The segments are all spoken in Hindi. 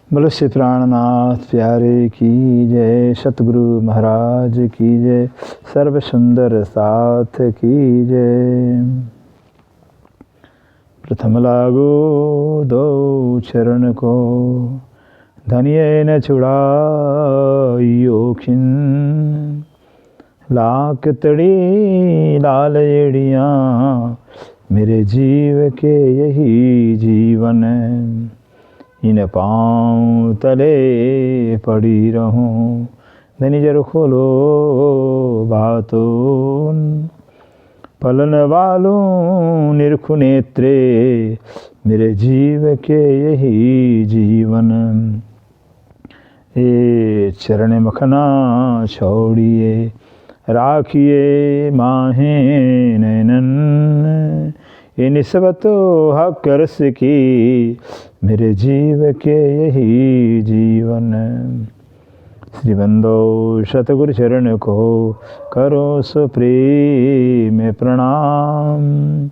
बोलो श्री प्राणनाथ प्यारे की जय, सतगुरु महाराज की जय, सर्व सुंदर साथ की जय। प्रथम लागो दो चरण को, धनिये न छुड़ाइयो खिन, लाख तड़ी लाल एड़ियाँ, मेरे जीव के यही जीवन। इन पाँव तले पड़ी रहूं, धनी जर खोलो बातों, फलन वालों निरखु नेत्रे, मेरे जीव के यही जीवन। ये चरण मखना छोड़िए, राखिए माहे नैनन, ये निस्बत हक रस की, मेरे जीव के यही जीवन। श्रीबंदो सतगुरु चरण को, करो सुप्रेम प्रणाम,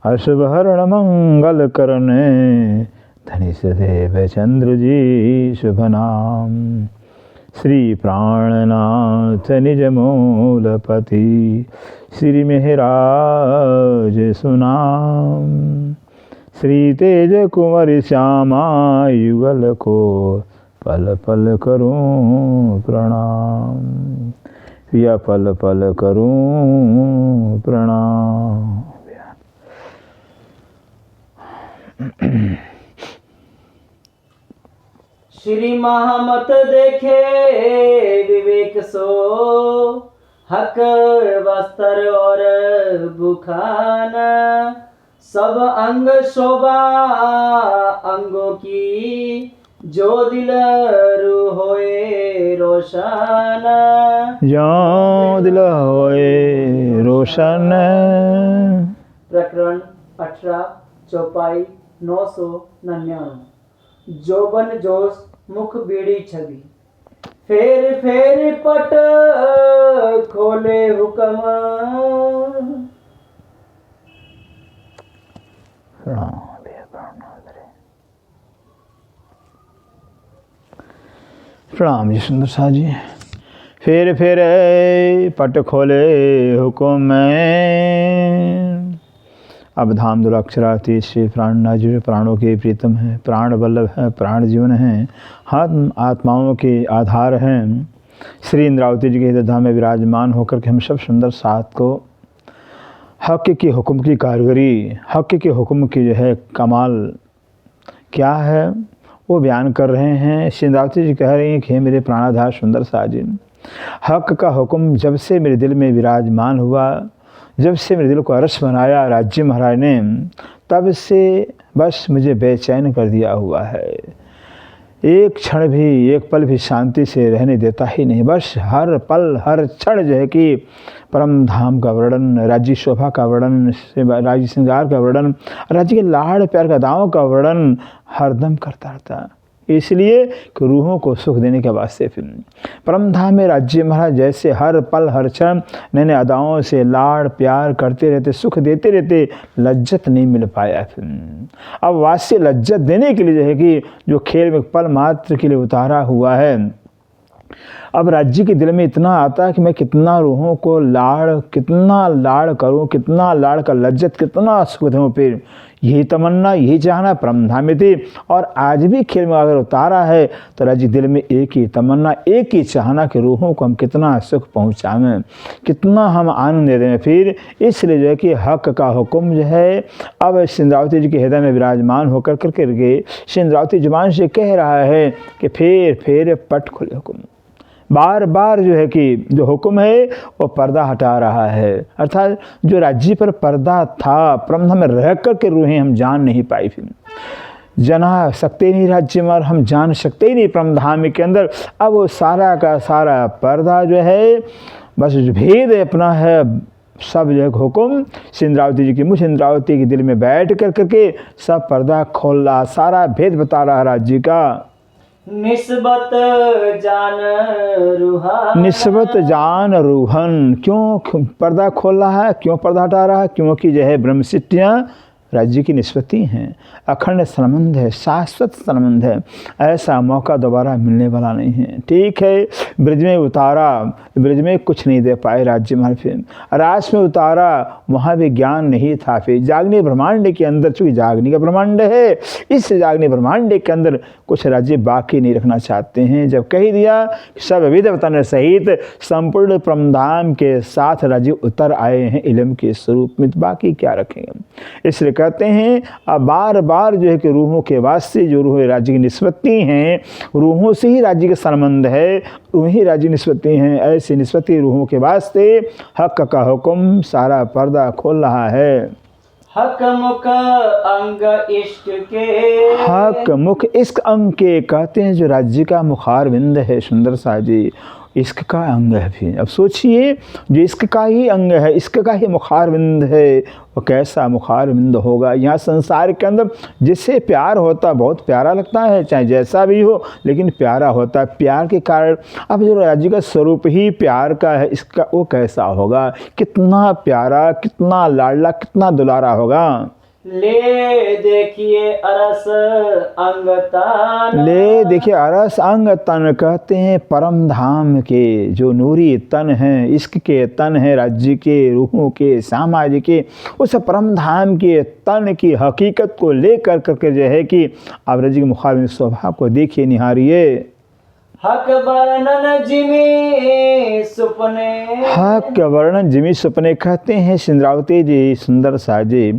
अशुभ हरण मंगल करने, धनी सदैव चंद्र जी शुभ नाम। श्री प्राणनाथ निज मूलपति, श्री मेहराज सुनाम, श्री तेज कुंवर श्यामा युगल को, पल पल करूं प्रणाम, या पल पल करूं प्रणाम। श्री महामत देखे विवेक सो, हक वस्त्र और बुखाना, सब अंग शोभा अंगों की, जो दिल रू होए रोशन, जो दिल होए रोशन। प्रकरण 18 चौपाई 999। जोबन जोश मुख बीड़ी छवि, फेर फेर पट खोले हुक्म, प्रणाम जी सुंदर सा जी। फेर फेर पट खोले हुक्म में, अब धाम दुराक्षराती श्री प्राणनाथ जी प्राणों के प्रीतम हैं, प्राण वल्लभ हैं, प्राण जीवन हैं, हाथ आत्माओं के आधार हैं। श्री इंद्रावती जी के हृदय धाम में विराजमान होकर के हम सब सुंदर साथ को हक के हुक्म की कारगरी, हक के हुक्म की जो है कमाल क्या है वो बयान कर रहे हैं। श्री इंद्रावती जी कह रही हैं कि हे मेरे प्राणाधार सुंदर साजिन, हक का हुक्म जब से मेरे दिल में विराजमान हुआ, जब से मेरे दिल को अरस बनाया राज्य महाराज ने, तब से बस मुझे बेचैन कर दिया हुआ है। एक क्षण भी, एक पल भी शांति से रहने देता ही नहीं। बस हर पल हर क्षण जो है कि परम धाम का वर्णन, राज्य शोभा का वर्णन, राज्य श्रृंगार का वर्णन, राज्य के लाड़ प्यार का दावों का वर्णन हरदम करता रहता। इसलिए कि रूहों को सुख देने के वास्ते फिर परम धाम में राज्य महाराज जैसे हर पल हर क्षण नए नए अदाओं से लाड़ प्यार करते रहते, सुख देते रहते, लज्जत नहीं मिल पाया। फिर अब वास्य लज्जत देने के लिए जो है कि जो खेल में पल मात्र के लिए उतारा हुआ है, अब राज्य के दिल में इतना आता है कि मैं कितना रूहों को लाड़, कितना लाड़ करूं, कितना लाड़ का लज्जत, कितना सुख दूं। फिर यही तमन्ना, यही चाहना परम धाम में थी। और आज भी खेल में अगर उतारा है तो राज्य दिल में एक ही तमन्ना, एक ही चाहना कि रूहों को हम कितना सुख पहुँचाएं, कितना हम आनंद दे दें। फिर इसलिए जो है कि हक का हुक्म जो है अब इंद्रावती जी के हृदय में विराजमान होकर करके इंद्रावती जुबान से कह रहा है कि फेर फेर पट खुले हुक्म। बार बार जो है कि जो हुक्म है वो पर्दा हटा रहा है, अर्थात जो राज्य पर पर्दा था, परम में रह कर के रूहें हम जान नहीं पाई, फिर जना सकते नहीं राज्य में, और हम जान सकते ही नहीं परम धाम के अंदर। अब वो सारा का सारा पर्दा जो है, बस भेद अपना है, सब जो है हुक्म इंद्रावती जी की मुझ इंद्रावती के दिल में बैठ कर करके सब पर्दा खोल रहा, सारा भेद बता रहा राज्य का। निस्बत जान रूहन, निस्बत जान रूहन, क्यों पर्दा खोल रहा है, क्यों पर्दा हटा रहा है? क्योंकि जो है ब्रह्मसिद्धियाँ राज्य की निष्पत्ति हैं, अखंड संबंध है, शाश्वत संबंध है, ऐसा मौका दोबारा मिलने वाला नहीं है। ठीक है, ब्रज में उतारा, ब्रज में कुछ नहीं दे पाए राज्य में, फिर रास में उतारा, वहाँ भी ज्ञान नहीं था। फिर जागने ब्रह्मांड के अंदर, चूँकि जागने का ब्रह्मांड है, इस जागने ब्रह्मांड के अंदर कुछ राज्य बाकी नहीं रखना चाहते हैं। जब कह दिया सब विध वतन सहित संपूर्ण परमधाम के साथ राज्य उतर आए हैं इल्म के स्वरूप में, तो बाकी क्या रखेंगे। इसलिए कहते हैं अब बार बार जो है कि रूहों के वास्ते, जो रूह राज्य की निस्बत्ती हैं, रूहों से ही राज्य का संबंध है, रूही राज्य की निस्बत्ती हैं, ऐसी निस्बत्ती रूहों के वास्ते हक का हुक्म सारा पर्दा खोल रहा है। हक मुख अंग इश्क के, हक मुख इश्क अंग के कहते हैं, जो राज्य का मुखारविंद है सुंदर सा जी, इश्क का अंग है। भी अब सोचिए, जो इश्क का ही अंग है, इश्क का ही मुखारविंद है, वो कैसा मुखारविंद होगा। यहाँ संसार के अंदर जिससे प्यार होता बहुत प्यारा लगता है, चाहे जैसा भी हो, लेकिन प्यारा होता है प्यार के कारण। अब जो राज्य का स्वरूप ही प्यार का है, इसका वो कैसा होगा, कितना प्यारा, कितना लाडला, कितना दुलारा होगा। ले देखिए अरस अंग तन, ले देखिए अरस अंग तन कहते हैं परम धाम के जो नूरी तन हैं, इश्क के तन हैं, राज्य के, रूहों के, सामाजिक के, उस परम धाम के तन की हकीकत को लेकर करके जो है कि आप राज्य के मुखारबिन स्वभाव को देखिए, निहारिए। हक वर्णन जिमी सुपने, हक वर्णन जिमी सपने कहते हैं सिंद्रावती जी सुंदर साजी,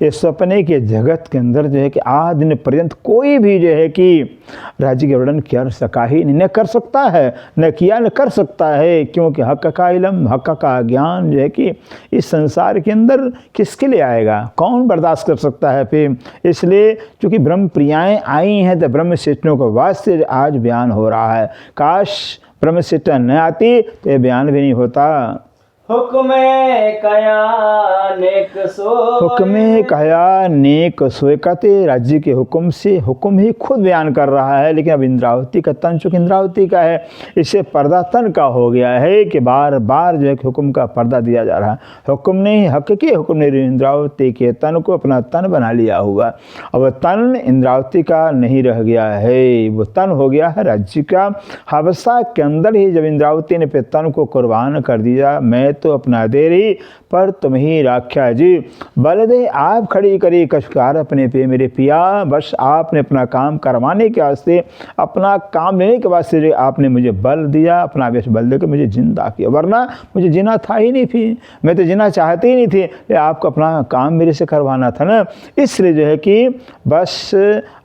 ये सपने के जगत के अंदर जो है कि आज दिन पर्यंत कोई भी जो है कि राज्य के वर्णन कर सका ही नहीं, न कर सकता है, न किया, न कर सकता है, क्योंकि हक का इल्म, हक का ज्ञान जो है कि इस संसार के अंदर किसके लिए आएगा, कौन बर्दाश्त कर सकता है। फिर इसलिए चूँकि ब्रह्म प्रियाएँ आई हैं, तो ब्रह्म शिष्टों को वास्ते आज बयान हो रहा है। काश ब्रह्म शिष्टा न आती तो ये बयान भी नहीं होता। हुक्मे कया नेक सोए, हुक्मे कया नेक सोए कहते राज्य के हुक्म से, हुक्म ही खुद बयान कर रहा है, लेकिन अब इंद्रावती का तन चूँकि इंद्रावती का है, इससे पर्दा तन का हो गया है कि बार बार जो है कि हुक्म का पर्दा दिया जा रहा है। हुक्म ने हक के हुक्म ने इंद्रावती के तन को अपना तन बना लिया हुआ। अब तन इंद्रावती का नहीं रह गया है, वो तन हो गया है राज्य का। हबसा के अंदर ही जब इंद्रावती ने पे तन को कुर्बान कर दिया, मैं तो अपना दे रही पर तुम ही राख्या जी, बल दे आप खड़ी करी कशकार अपने पे मेरे पिया, बस आपने अपना काम करवाने के वास्ते, अपना काम लेने के वास्ते जो आपने मुझे बल दिया, अपना बेश बल देकर मुझे जिंदा किया, वरना मुझे जीना था ही नहीं, थी मैं तो जीना चाहती ही नहीं थी, आपको अपना काम मेरे से करवाना था ना। इसलिए जो है कि बस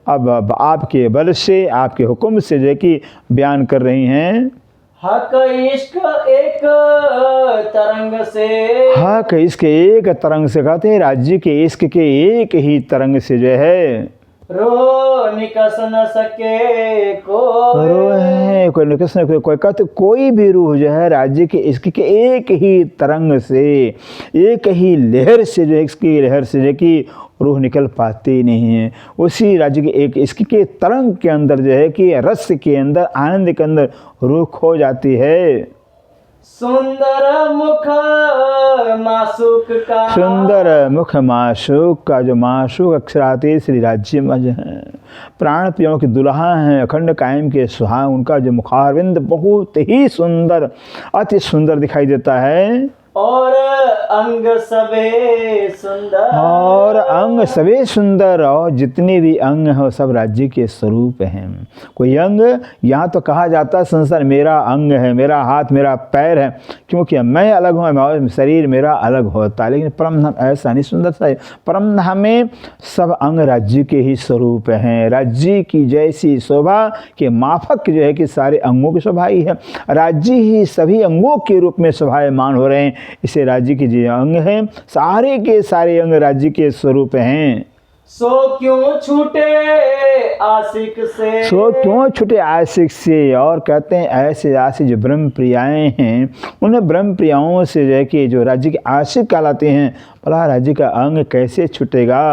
अब आपके बल से, आपके हुक्म से जो है कि बयान कर रही हैं। हक इश्क एक तरंग से, हक इसके एक तरंग से कहते हैं राज्य के इश्क के एक ही तरंग से जो है रो निकस न सके को, रो है कोई निकस न कोई कहते, कोई भी रूह जो है राज्य के इश्क के एक ही तरंग से, एक ही लहर से जो है, इसकी लहर से जो कि रूह निकल पाती नहीं है। उसी राज्य के एक इश्क के तरंग के अंदर जो है कि रस के अंदर, आनंद के अंदर रूह खो जाती है। सुंदर मुख मासूक का, सुंदर मुख माशूक का, जो माशूक अक्षराते श्री राज्य मज हैं, प्राण प्रियों की दुल्हा हैं, अखंड कायम के सुहाग, उनका जो मुखारविंद बहुत ही सुंदर, अति सुंदर दिखाई देता है। और अंग सबे सुंदर, और अंग सभी सुंदर, और जितने भी अंग हैं वो सब राज्य के स्वरूप हैं। कोई अंग, यहाँ तो कहा जाता है संसार मेरा अंग है, मेरा हाथ, मेरा पैर है, क्योंकि मैं अलग हूँ, शरीर मेरा अलग होता है, लेकिन परमधाम ऐसा नहीं, सुंदर सा है। परमधाम में सब अंग राज्य के ही स्वरूप हैं, राज्य की जैसी शोभा के माफक जो है कि सारे अंगों की शोभा ही है, राज्य ही सभी अंगों के रूप में शोभायमान हो रहे हैं। इसे राज्य के जो अंग हैं, सारे के सारे अंग राज्य के स्वरूप हैं। सो क्यों छूटे आशिक से, सो क्यों छूटे आशिक से, और कहते हैं ऐसे आशिक जो ब्रह्म प्रियाएँ हैं, उन्हें ब्रह्म प्रियाओं से जो है कि जो राज्य के आशिक कहलाते हैं, भला राज्य का अंग कैसे छूटेगा।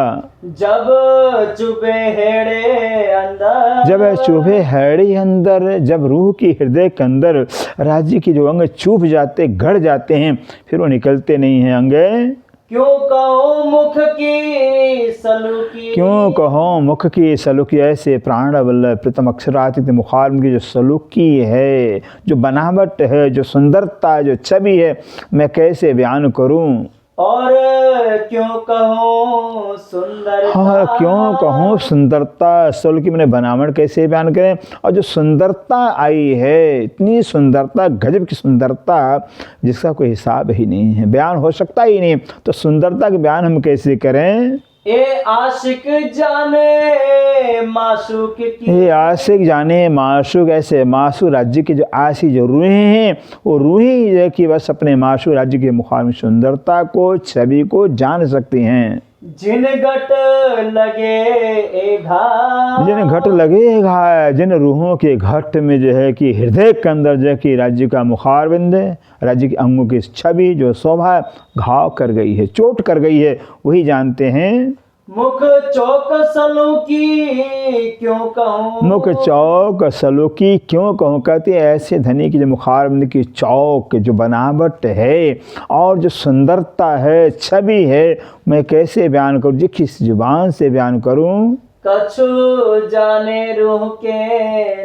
जब चुभे हेड़े अंदर, जब चुभे हेड़े अंदर, जब रूह की हृदय के अंदर राज्य के जो अंग चुभ जाते, गड़ जाते हैं, फिर वो निकलते नहीं हैं अंग। क्यों कहो मुख की सलूकी। क्यों कहो मुख की सलूकी, ऐसे प्राण वल्लभ प्रीतम अक्षरातीत मुखारविंद की जो सलूकी है, जो बनावट है, जो सुंदरता, जो छवि है, मैं कैसे बयान करूं। और क्यों कहो सुंदरता। हाँ, क्यों कहूँ सुंदरता, सलूकी मैंने बनावट कैसे बयान करें। और जो सुंदरता आई है, इतनी सुंदरता, गजब की सुंदरता, जिसका कोई हिसाब ही नहीं है, बयान हो सकता ही नहीं। तो सुंदरता के बयान हम कैसे करें। ए आशिक जाने माशूक की। ये आशिक जाने माशूक, ऐसे माशूक राज्य के जो आशी जो रूहें हैं, वो रूहें है कि बस अपने माशूक राज्य के मुखार सुंदरता को, छवि को जान सकती हैं। जिन घट लगे ए घाट। जिन घट लगेगा, जिन रूहों के घट में जो है कि हृदय के अंदर जो है कि राज्य का मुखारविंद है, राज्य के अंगों की छवि जो शोभा घाव कर गई है, चोट कर गई है, वही जानते हैं। मुख चौक सलूकी क्यों कहूँ। मुख चौक सलूकी क्यों कहूँ, कहते ऐसे धनी की जो मुखारविंद की चौक, जो बनावट है और जो सुंदरता है, छवि है, मैं कैसे बयान करूँ, जी किस जुबान से बयान करूँ। कछु जाने रूह के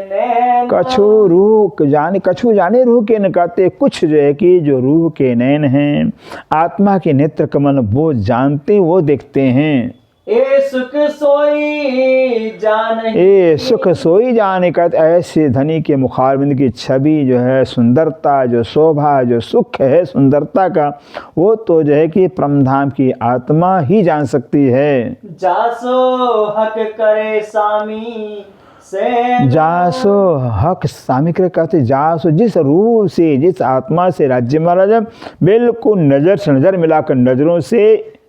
नैन। कछु जाने रूह के न, कहते कुछ जो है कि जो रूह के नैन हैं, आत्मा के नेत्र कमल, वो जानते, वो देखते हैं। ए सुख सोई जान। ए सुख सोई जाने, कहते ऐसे धनी के मुखारविंद की छवि जो है, सुंदरता, जो शोभा, जो सुख है सुंदरता का, वो तो जो है कि परमधाम की आत्मा ही जान सकती है। जासो हक करे सामी से। जासो हक सामी करे, कहते जासो जिस रूह से, जिस आत्मा से राज्य महाराज बिल्कुल नज़र से नज़र मिलाकर,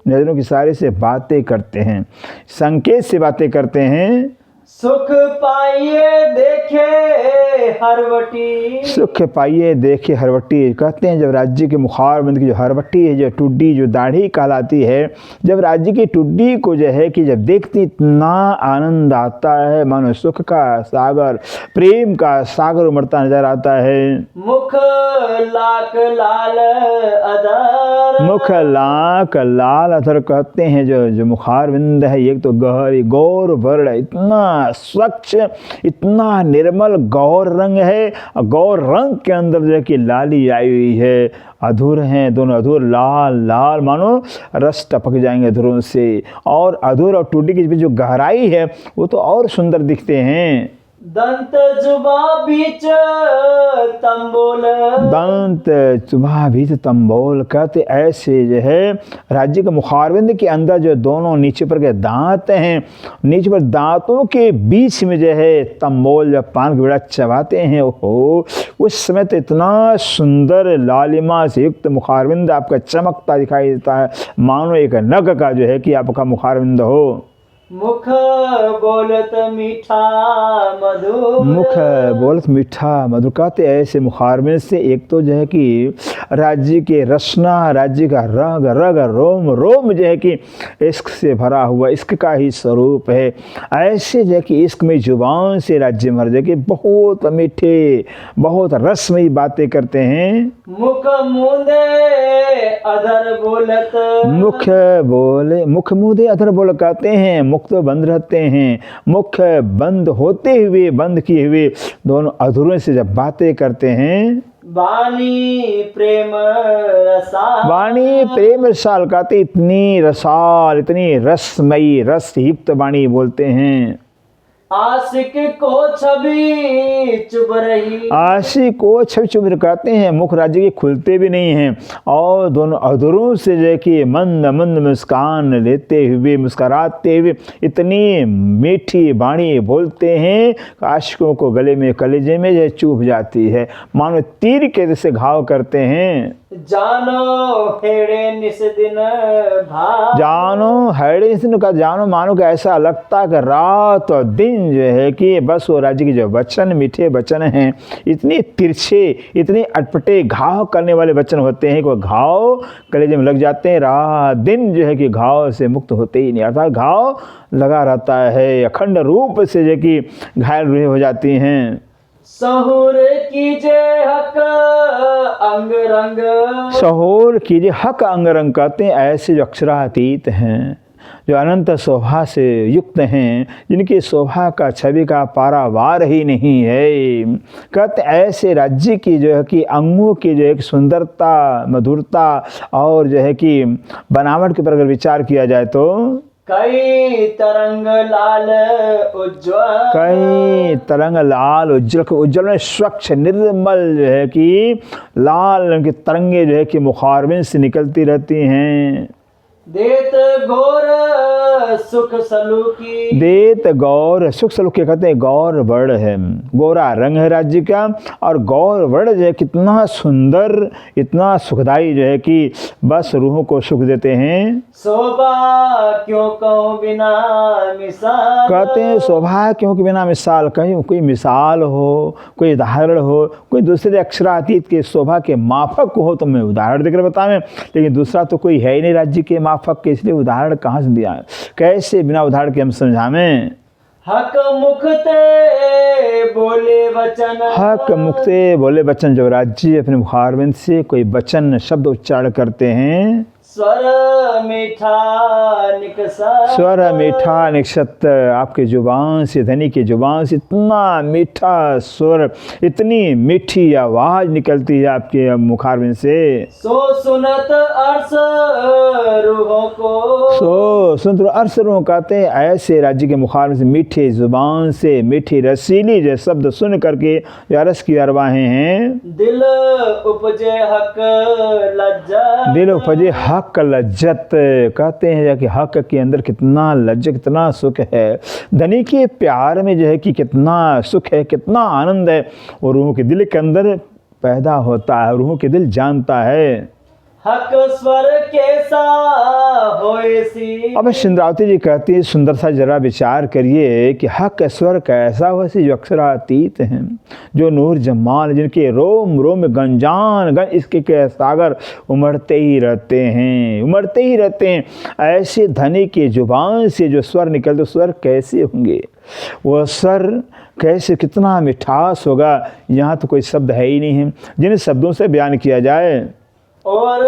नज़रों की सारे से बातें करते हैं, संकेत से बातें करते हैं। सुख पाइए देखे हरवटी। सुख पाइए देखे हरवट्टी, कहते हैं जब राज्य के मुखारविंद की जो हरवट्टी है, जो टुड्डी, जो दाढ़ी कहलाती है, जब राज्य की टुड्डी को जो है कि जब देखती, इतना आनंद आता है, मानो सुख का सागर, प्रेम का सागर उमड़ता नजर आता है। मुख लाक लाल अदर। मुख लाक लाल अधर, कहते हैं जो मुखारविंद है, एक तो गहरी गौर वर्ण, इतना स्वच्छ, इतना निर्मल गौर रंग है, और गौर रंग के अंदर जो है कि लाली आई हुई है, अधूर हैं दोनों, अधूर लाल लाल, मानो रस टपक जाएंगे अधूरों से। और अधूर और टुड्डी के बीच जो गहराई है, वो तो और सुंदर दिखते हैं। दंत जुबा बीच तंबोल। दंत जुबा बीच तंबोल, कहते ऐसे जो है राज्य के मुखारविंद के अंदर जो दोनों नीचे पर के दांत हैं, नीचे पर दांतों के बीच में जो है तंबोल, जब पान की बेड़ा चबाते हैं, ओहो, उस समय तो इतना सुंदर लालिमा से युक्त मुखारविंद आपका चमकता दिखाई देता है, मानो एक नग का जो है कि आपका मुखारविंद हो। मुख बोलत मीठा मधुर। मुख बोलत मीठा मधुर, कहते ऐसे मुखारविंद से एक तो जो है कि राज्य के रसना, राज्य का रग रग रोम रोम जो है कि इश्क से भरा हुआ, इश्क का ही स्वरूप है। ऐसे जो है कि इश्क में जुबान से राज्य मर जाए कि बहुत मीठे, बहुत रसमयी बातें करते हैं। मुख मूंदे अधर बोलत। मुख मूंदे अधर बोल, कहते हैं मुख तो बंद रहते हैं, मुख बंद होते हुए, बंद किए हुए दोनों अधूरों से जब बातें करते हैं। वाणी प्रेम रसाल। वाणी प्रेम रसाल, कहते इतनी रसाल, इतनी रसमयी, रस युक्त वाणी बोलते हैं। आशिक को छवि चुभ रही। आशिक को छवि चुभ, कहते हैं मुख राज्य के खुलते भी नहीं हैं, और दोनों अधरों से जो कि मंद मंद मुस्कान लेते हुए, मुस्कराते हुए इतनी मीठी वाणी बोलते हैं, आशिकों को गले में, कलेजे में जो चुभ जाती है, मानो तीर के जैसे घाव करते हैं। जानो हेड़े निस दिन भा। जानो हेड़े निस दिन का, जानो मानो कि ऐसा लगता कि रात और दिन जो है कि बस वो राज्य के जो वचन, मीठे वचन हैं, इतने तिरछे, इतने अटपटे घाव करने वाले वचन होते हैं कि वो घाव कलेजे में लग जाते हैं, रात दिन जो है कि घाव से मुक्त होते ही नहीं, अर्थात घाव लगा रहता है, अखंड रूप से जो कि घायल हो जाती हैं। सहूर कीजे हक अंग रंग। सहूर कीजिए हक अंग रंग कहते हैं ऐसे जो अक्षरातीत हैं, जो अनंत शोभा से युक्त हैं, जिनकी शोभा का छवि का पारावार ही नहीं है। कहते ऐसे राज्य की जो है कि अंगों की जो है सुंदरता, मधुरता और जो है कि बनावट के ऊपर अगर विचार किया जाए तो कई तरंग लाल उज्ज्वल। कई तरंग लाल उज्जवल, उज्जवल में स्वच्छ निर्मल जो है कि लाल रंग की तरंगे जो है कि मुखारबिन से निकलती रहती हैं। देत घोर सुख सलूकी। देत गौर सुख सलूक के कहते हैं गौर वर्ण है, गोरा रंग है राज्य का, और गौर वर्ण जो है कितना सुंदर, इतना सुखदाई जो है कि बस रूहों को सुख देते हैं। शोभा क्यों कहूँ बिना मिसाल। कहते हैं शोभा क्योंकि बिना मिसाल, कहीं कोई मिसाल हो, कोई उदाहरण हो, कोई दूसरे अक्षरातीत के शोभा के माफक हो तो मैं उदाहरण देकर बतावें, लेकिन दूसरा तो कोई है ही नहीं राज्य के माफक के, इसलिए उदाहरण कहाँ से दिया है, कैसे बिना उदाहरण के हम समझावें। हक मुखते बोले वचन। हक मुक्ते बोले वचन, जो राज्य अपने मुखारबिंद से कोई वचन शब्द उच्चारण करते हैं, स्वर मीठा निकसा। स्वर मीठा निक्षत, आपके जुबान से, धनी की जुबान से इतना मीठा स्वर, इतनी मीठी आवाज़ निकलती है आपके मुखारबिंद से। सो सुनत अर्स रूहों को। सो सुन अर्स रूह कहते हैं ऐसे राज्य के मुखारबिंद से मीठी जुबान से मीठी रसीली जो शब्द सुन करके जो अरस की अरवाहें हैं। दिल उपजे हक लज्जा। दिल उपजे हक लज्जत, कहते हैं कि हक के अंदर कितना लज्जत, कितना सुख है, धनी के प्यार में जो है कि कितना सुख है, कितना आनंद है, वो रूहों के दिल के अंदर पैदा होता है, रूहों के दिल जानता है। हक स्वर कैसा होए सी। अब सिंद्रावती जी कहती है सुंदर सा जरा विचार करिए कि हक स्वर कैसा हो, जो अक्षरातीत हैं, जो नूर जमाल, जिनके रोम रोम गंजान गंज इसके के सागर उमड़ते ही रहते हैं, उमड़ते ही रहते हैं। ऐसे धनी की जुबान से जो स्वर निकलते, स्वर कैसे होंगे, वह स्वर कैसे, कितना मिठास होगा, यहाँ तो कोई शब्द है ही नहीं है जिन शब्दों से बयान किया जाए। और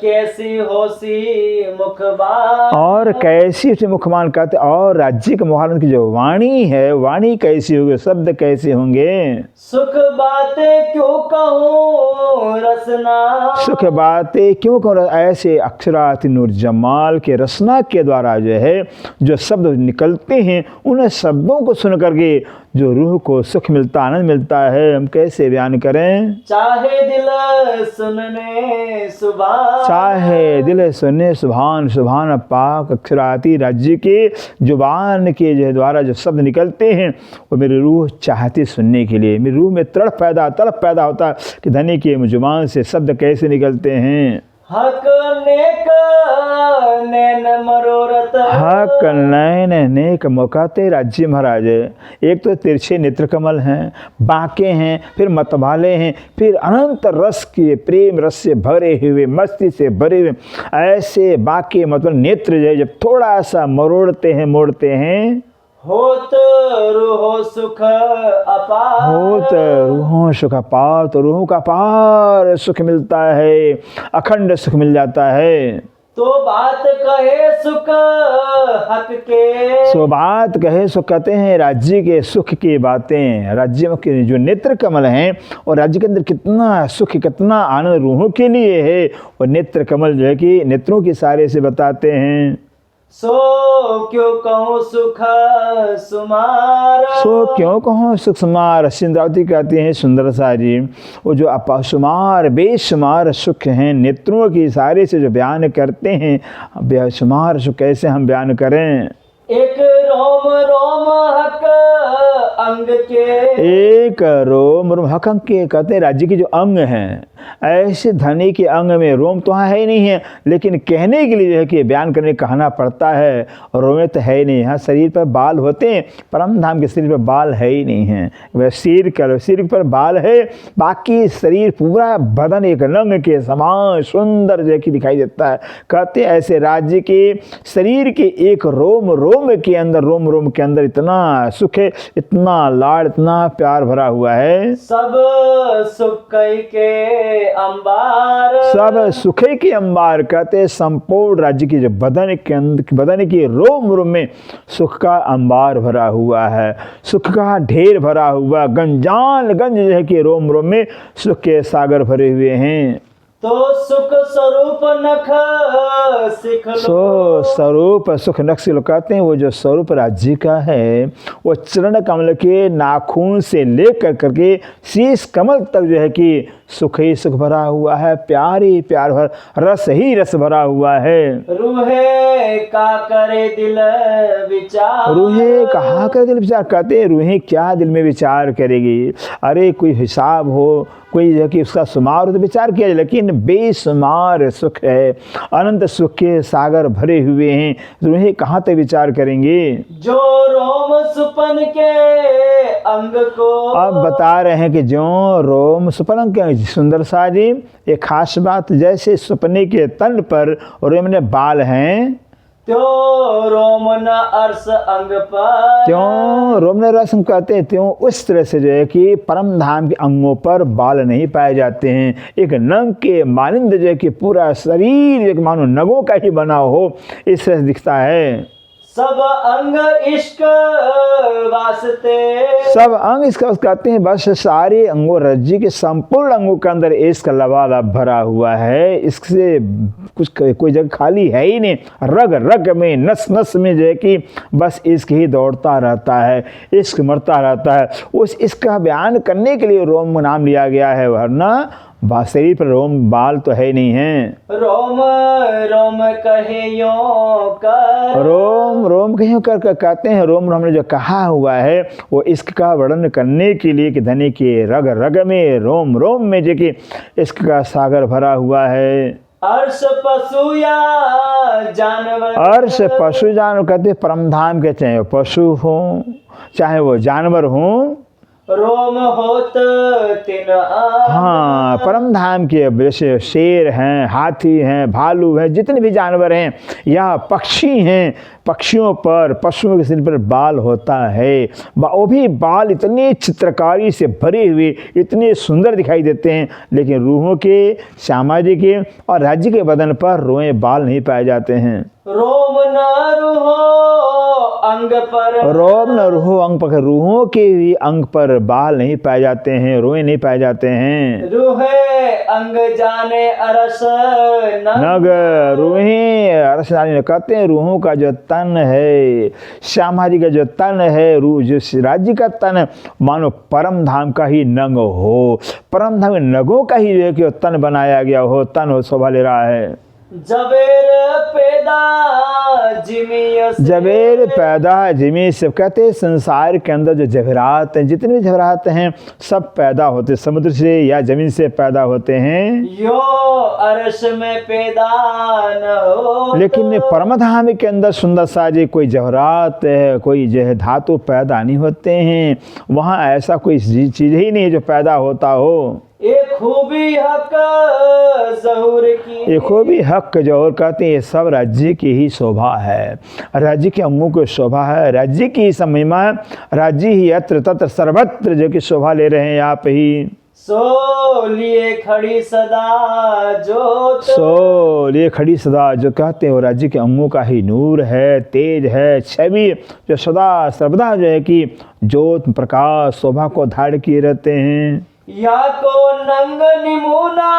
कैसी होसी मुखबान। और कैसी उसे मुखमान कहते, और राज्य के मुखारबिंद की जो वाणी है, वाणी कैसी होगी, शब्द कैसे होंगे। सुख बातें क्यों कहूँ रसना। सुख बातें क्यों कहूँ, ऐसे अक्षराती नूर जमाल के रसना के द्वारा जो है जो शब्द निकलते हैं, उन शब्दों को सुन करके जो रूह को सुख मिलता, आनंद मिलता है, हम कैसे बयान करें। चाहे दिल सुनने सुभान। चाहे दिल सुनने सुभान, सुभान पाक अक्षराती राज्य के जुबान के जो द्वारा जो शब्द निकलते हैं, वो मेरी रूह चाहती सुनने के लिए, मेरी रूह में तड़प पैदा होता कि धनी के जुबान से शब्द कैसे निकलते हैं। हक नेक नैन मरोरत। हक नैन नेक कहते राज्य महाराज, एक तो तिरछे नेत्र कमल हैं, बांके हैं, फिर मतवाले हैं, फिर अनंत रस के प्रेम रस से भरे हुए, मस्ती से भरे हुए ऐसे बांके मतलब नेत्र जो जब थोड़ा सा मरोड़ते हैं, मोड़ते हैं, होत रूहो सुख अपार। होत रूहों सुख अपार, तो रूहों का पार सुख मिलता है, अखंड सुख मिल जाता है। तो बात कहे सुख हक के। सो बात कहे सो कहते हैं राज्य के सुख की बातें, राज्य के जो नेत्र कमल हैं और राज्य के अंदर कितना सुख, कितना आनंद रूहों के लिए है, और नेत्र कमल जो है कि नेत्रों के सारे से बताते हैं। सो क्यों कहूँ सुख सुमार। सो क्यों कहूँ सुख सुमार, सिंद्रावती कहती हैं सुंदर सा जी, वो जो अपशुमार बेशुमार सुख हैं, नेत्रों की सारे से जो बयान करते हैं, बेशुमार सुख कैसे हम बयान करें। एक रोम रोम हक अंग के। एक रोम रोम हक अंग के कहते हैं राज्य के जो अंग हैं, ऐसे धनी के अंग में रोम तो हाँ है ही नहीं है, लेकिन कहने के लिए जो है कि बयान करने कहना पड़ता है, और रोमे तो है ही नहीं। हाँ शरीर पर बाल होते हैं, परम धाम के शरीर पर बाल है ही नहीं है। वह सिर पर बाल है, बाकी शरीर पूरा बदन एक रंग के समान सुंदर जो है कि दिखाई देता है। कहते ऐसे राज्य के शरीर के एक रोम रोम के अंदर इतना सुख है, इतना लाड़, इतना प्यार भरा हुआ है। सब सुख के अंबार, सब सुखे के अंबार, कहते संपूर्ण राज्य की जो बदन के रोम रोम में सुख का अंबार भरा हुआ है, सुख का ढेर भरा हुआ। गंज जो है कि रोम रोम में सुख के सागर भरे हुए हैं। तो सुख स्वरूप नख सिख लो। सो स्वरूप सुख नक्श कहते हैं, वो जो स्वरूप राज्य का है वो चरण कमल के नाखून से लेकर करके शीश कमल तक जो है कि सुख ही सुख भरा हुआ है, प्यार ही प्यार भर, रस ही रस भरा हुआ है। रूहे का करे दिल विचार, रूहे कहाँ कर दिल विचार, कहते हैं रूहें क्या दिल में विचार करेगी। अरे कोई हिसाब हो, कोई जो कि उसका शुमार हो तो विचार किया जाए, लेकिन बेशुमार सुख है, अनंत सुख के सागर भरे हुए हैं, रूहें कहाँ तक विचार करेंगे। जो रोम सुपन के अंग को, अब बता रहे हैं कि जो रोम सुपन अंग के सुंदर सा जी, एक खास बात, जैसे सुपने के तन पर रोम ने बाल हैं, त्यों रोम न अर्श अंग पर, त्यों रोम ने रस्म कहते हैं, त्यों उस तरह से जो है कि परम धाम के अंगों पर बाल नहीं पाए जाते हैं। एक नंग के मानिंद जो है कि पूरा शरीर एक मानो नगों का ही बना हो, इस तरह से दिखता है। सब अंग इश्क वास्ते, सब अंग इसका कहते हैं, बस सारे अंगों राज्य के संपूर्ण अंगों के अंदर इश्क लबालब भरा हुआ है। इससे कुछ कोई जगह खाली है ही नहीं, रग रग में नस नस में जो है कि बस इश्क ही दौड़ता रहता है, इश्क मरता रहता है। उस इश्क का बयान करने के लिए रोम नाम लिया गया है, वरना शरीर पर रोम बाल तो है नहीं है। रोम रोम कहे यो कर, रोम रोम कहीं कर कहते हैं, रोम हमने जो कहा हुआ है वो इश्क का वर्णन करने के लिए कि धनी के रग रग में रोम रोम में जो कि इश्क का सागर भरा हुआ है। अर्श पशु या जानवर, अर्श पशु जानवर कहते हैं, परम धाम के चाहे वो पशु हो चाहे वो जानवर हो, रोम होत तिन हाँ परम धाम के जैसे शेर हैं, हाथी हैं, भालू हैं, जितने भी जानवर हैं या पक्षी हैं, पक्षियों पर पशुओं के सिर पर बाल होता है। वो भी बाल इतने चित्रकारी से भरे हुए, इतने सुंदर दिखाई देते हैं, लेकिन रूहों के, सामाजिक के और राज्य के बदन पर रोए बाल नहीं पाए जाते हैं। रोम न रूहो अंग पर, रोम न रूहो अंग पर, रूहों के भी अंग पर बाल नहीं पाए जाते हैं, रोए नहीं पाए जाते हैं। रूहे अंग जाने अरस नग, रूहें अरस जाने कहते हैं, रूहों का जो तन है, सामाजिक का जो तन है, रूह जो राज्य का तन मानो परम धाम का ही नंग हो, परम धाम नगों का ही जो है कि तन बनाया गया हो, तन हो शोभा ले रहा है। जबेर पैदा जिमी, जबेर पैदा जिमी से कहते हैं, संसार के अंदर जो जवाहरात हैं, जितने भी जवाहरात हैं सब पैदा होते समुद्र से या जमीन से पैदा होते हैं, यो अर्श में पैदा न हो। लेकिन परम धाम के अंदर सुंदर सा जी कोई जवाहरात है, कोई जो है धातु पैदा नहीं होते हैं, वहाँ ऐसा कोई चीज़ ही नहीं है जो पैदा होता हो। एक खूबी हक ज़हूर की, एक खूबी हक जौहर कहते हैं, ये सब राज्य की ही शोभा है, राज्य के अंगों की शोभा है, राज्य की ही महिमा है, राज्य ही यत्र तत्र सर्वत्र जो कि शोभा ले रहे हैं आप ही। सो लिए खड़ी सदा जोत, सो लिए खड़ी सदा जो कहते हैं वो राज्य के अंगों का ही नूर है, तेज है, छवि जो सदा सर्वदा जो है कि ज्योत प्रकाश शोभा को धारण किए रहते हैं। या को नंग नमूना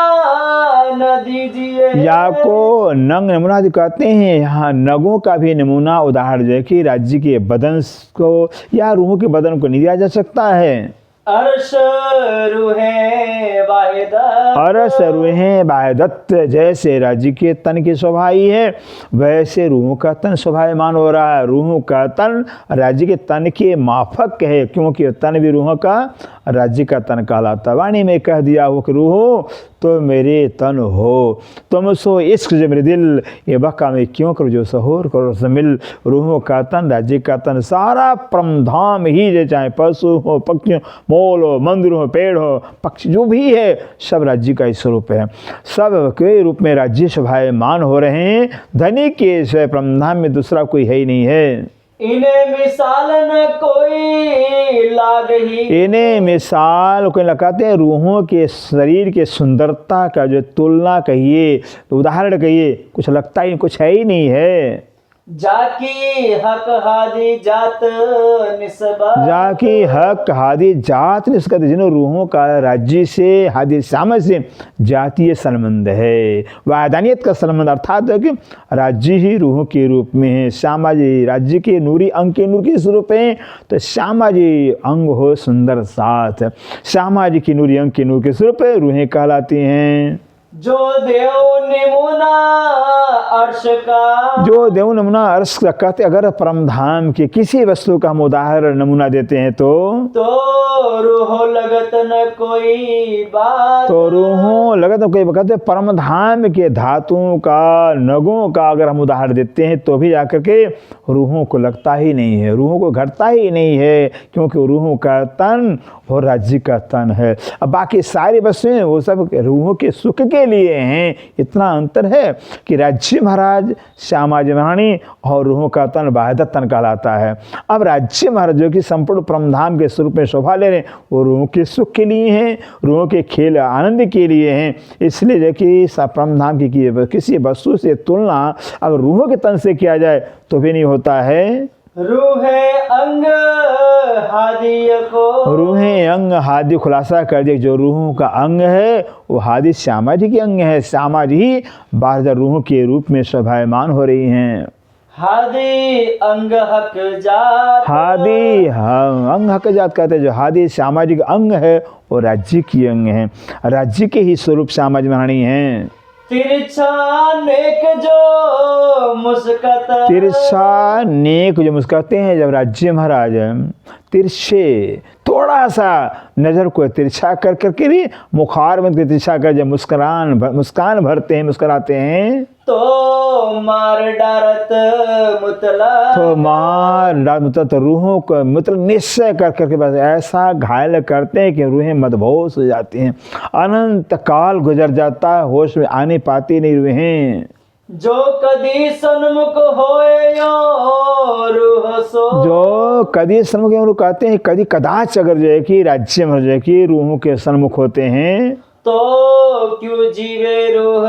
न दीजिए, या को नंग नमूना जो कहते हैं, यहाँ नगों का भी नमूना उदाहरण जो है कि राज्य के बदन को या रूहों के बदन को नहीं दिया जा सकता है। अर्श रूहे वाहिदत, अर्श रूहें वाहिदत, जैसे राज्य के तन की शोभा ही है वैसे रूहों का तन शोभायमान हो रहा है। रूहों का तन राज्य के तन के माफक है, क्योंकि तन भी रूहों का राज्य का तन कहलाता। वाणी में कह दिया हो कि रूहो तो मेरे तन हो। तुम सो इश्क जो मेरे दिल, ये बका में क्यों करो जो सहूर करो समिल। रूहों का तन, राज्य का तन, सारा परम धाम ही जो, चाहे पशु हो, पक्षी हो, मोल हो, मंदिर हो, पेड़ हो, पक्षी जो भी है, सब राज्य का ही स्वरूप है। सब के रूप में राज्य शोभायमान हो रहे हैं। धनी के सिवाय परम धाम में दूसरा कोई है ही नहीं है। इन्हें मिसाल न कोई लाग ही। इन्हें मिसाल कोई लगाते हैं, रूहों के शरीर के सुंदरता का जो तुलना कहिए, उदाहरण कहिए, कुछ लगता ही कुछ है ही नहीं है। जाकी हक हादी जात निस्बत। जाकी हक हादी जात निस्बत, जिन्हों रूहों का राज्य से, हादी सामज से जातीय संबंध है, वादानियत का संबंध, अर्थात है कि राज्य ही रूहों के रूप में है। श्यामा जी राज्य के नूरी अंग के नूर के स्वरूप हैं, तो श्यामा जी अंग हो सुंदर साथ, श्यामा जी की नूरी अंग के नूर के स्वरूप है, रूहें कहलाती हैं। जो देव नमूना अर्श का। जो देव नमूना अर्श का कहते, अगर परम धाम के किसी वस्तु का हम उदाहरण नमूना देते हैं तो रूहो लगत न कोई बात। तो रूहों लगत न कोई बात, कहते परम धाम के धातुओं का, नगों का अगर हम उदाहरण देते हैं तो भी जाकर के रूहों को लगता ही नहीं है, रूहों को घटता ही नहीं है, क्योंकि रूहों का तन और राज्य का तन है। अब बाकी सारी वस्तुएं वो सब रूहों के सुख के लिए हैं। इतना अंतर है कि राज्य महाराज श्यामा जी महारानी और रूहों का तन वाहिदत तन कहलाता है। अब राज्य महाराज जो कि संपूर्ण परमधाम के स्वरूप में शोभा ले रहे हैं, वो रूहों के सुख के लिए हैं, रूहों के खेल आनंद के लिए हैं। इसलिए जो कि परमधाम की किसी वस्तु से तुलना अगर रूहों के तन से किया जाए तो भी नहीं होता है। रूहे अंग हादी को। रूहें अंग हादी खुलासा कर दिया, जो रूहों का अंग है वो हादी श्यामा जी के अंग है। श्यामा जी ही 12 रूहों के रूप में शोभायमान हो रही हैं। हादी अंग हक जात। हादी अंग हक जात कहते हैं, जो हादी श्यामा जी का अंग है वो राज्य की अंग है, राज्य के ही स्वरूप श्यामा जी महारानी हैं। तिरछा नेक जो मुस्कत। तिरछा नेक जो मुस्कुराते हैं, जब राज्य महाराज तिरछे थोड़ा सा नज़र को तिरछा कर करके भी मुखार में तिरछा कर जब मुस्कान भरते हैं, मुस्कुराते हैं, तो मार डारत मुतला। तो मार डारत मुतला, तो रूहों को मतलब निश्चय कर करके बस ऐसा घायल करते हैं कि रूहें मदहोश हो जाती हैं। अनंत काल गुजर जाता है, होश में आने पाती नहीं रूहें। जो कदी सन्मुख होए रूह सो। जो कदी सन्मुख कहते हैं, कदी कदाच अगर जो है कि राज्य में जो है कि रूहों के सन्मुख होते हैं तो क्यों जीवे रूह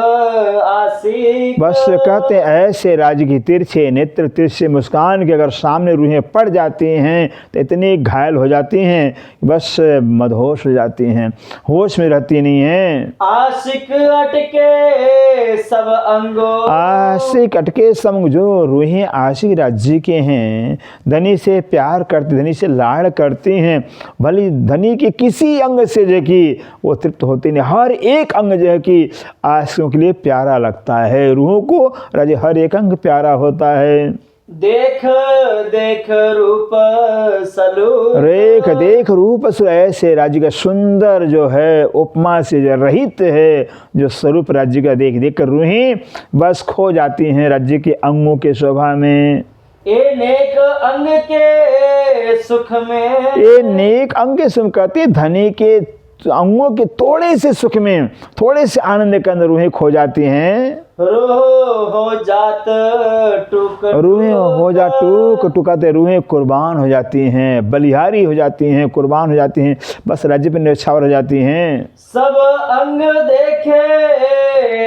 आशिक। बस कहते हैं ऐसे राज्य की तिरछे नेत्र, तिरछे मुस्कान के अगर सामने रूहें पड़ जाती हैं तो इतनी घायल हो जाती हैं, बस मदहोश हो जाती हैं, होश में रहती नहीं हैं। आशिक अटके सब अंगों। आशिक अटके सब, जो रूहें आशिक राज्य के हैं, धनी से प्यार करती, धनी से लाड़ करती हैं, भले धनी के किसी अंग से जो कि वो तृप्त होती नहीं, हर एक अंग जो है कि आशिकों के लिए प्यारा लगता है। रूहों को राजे हर एक अंग प्यारा होता है। देख देख रूप सलू। देख रूप ऐसे राज्य का सुंदर जो है, उपमा से जो रहित है, जो स्वरूप राज्य का देख देख कर रूहें बस खो जाती हैं राज्य के अंगों के शोभा में। ए नेक अंग के सुख में। ये नेक अंग के सुख कहते, धनी के अंगों के थोड़े से सुख में, थोड़े से आनंद के अंदर रूहें खो जाती हैं। रूह हो जात टूक। रूहें हो जा टूक टुकाते, रूहें कुर्बान हो जाती हैं, बलिहारी हो जाती हैं, कुर्बान हो जाती हैं, बस राज्य पर न्यौछावर हो जाती हैं। सब अंग देखे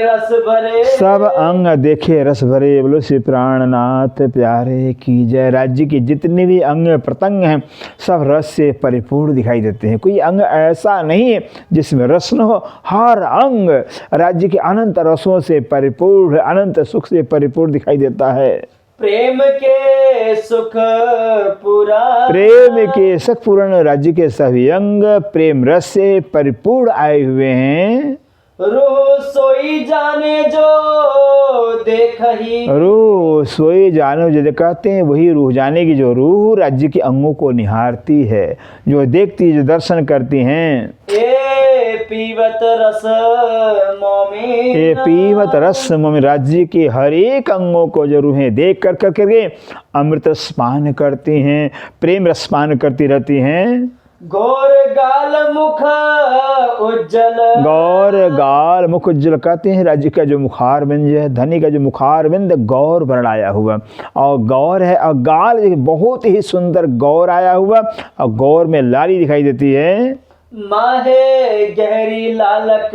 रस भरे। सब अंग देखे रस भरे, बोलो श्री प्राणनाथ प्यारे की जय। राज्य की जितने भी अंग प्रत्यंग हैं सब रस से परिपूर्ण दिखाई देते हैं, कोई अंग ऐसा नहीं है जिसमें रस न हो। हर अंग राज्य के अनंत रसों से परिपूर्ण, अनंत सुख से परिपूर्ण दिखाई देता है। प्रेम के सुख पूरा। प्रेम के सुख पूर्ण राज्य के सभी अंग प्रेम रस से परिपूर्ण आए हुए हैं। रूह सोई जाने जो देख ही। रूह सोई जाने जो कहते हैं, वही रूह जाने की जो रूह राज्य के अंगों को निहारती है, जो देखती, जो दर्शन करती हैं। पीवत रस मोमी ये पीवत रस में राज्य के हर एक अंगों को जो रूहें देख कर करके अमृत रसपान करती हैं, प्रेम रसपान करती रहती हैं। गौर गाल मुख उज्जवल, गौर गाल मुख उज्जवल कहते हैं राज्य का जो मुखारविंद है, धनी का जो मुखारविंद गौर वर्ण आया हुआ, और गौर है, और गाल बहुत ही सुंदर गौर आया हुआ, और गौर में लाली दिखाई देती है। माहे गहरी लालक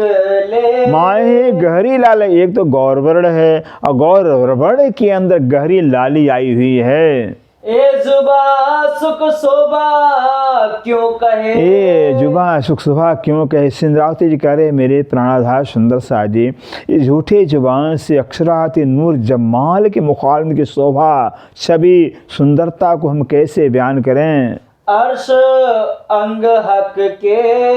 ले, माहे गहरी लाल, एक तो गौर वर्ण है और गौर वर्ण के अंदर गहरी लाली आई हुई है। ए जुबा सुख शोभा क्यों कहे, ए जुबा सुख शोभा क्यों कहे। सिंधरावती जी कह रहे मेरे प्राणाधार सुंदर साजी, इस झूठे जुबान से अक्षराती नूर जमाल के मुखालिम की शोभा छवि सुंदरता को हम कैसे बयान करें। अर्श अंग हक के,